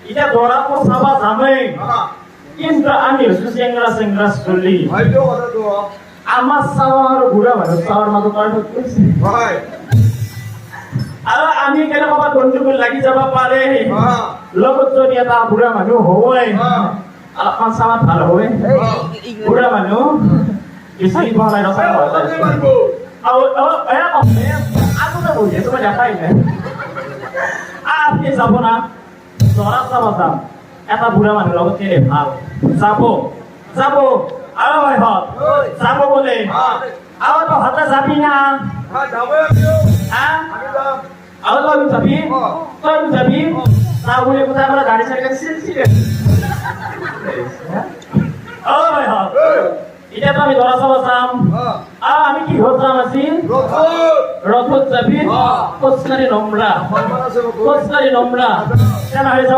এটা ধরা তো সাবা জামে কিন্তু আমি হচ্ছে চেংরা চেংরা চলি হয়তো কথা তো আমার সাওয়ার ঘুরা মানুষ সাওয়ার মতো পাল্ট করছে ভাই আর আমি কেন বাবা গন্ডগোল লাগি যাব পারে হ্যাঁ লগত যদি এটা বুঢ়া মানুহ হয় অলপমান চামাত ভাল হয় বুঢ়া মানুহ বেছি বনাই ৰখা আগতে বহি আছো মই দেখাই নাই আপনি যাব না ধৰা চাব যাম এটা বুঢ়া মানুহ লগত কেনে ভাল যাব যাব আৰু হয় হত যাব বোলে আৰু তো হাতে যাবি না হ্যাঁ যাবো আমিও হ্যাঁ আমি যাম আৰু তই যাবি তই যাবি যাওঁ বুলি কোথায় আমাৰ গাড়ী চাড়ী চিলচিলে হয় হত এতিয়া তো আমি ধৰা চাব যাম হ্যাঁ আৰু আমি কি হত যাম আছিল ৰথ ৰথত যাবি খোজকাঢ়ি নমৰা সম্মান আছে খোজকাঢ়ি নমৰা কেনে হৈ যাব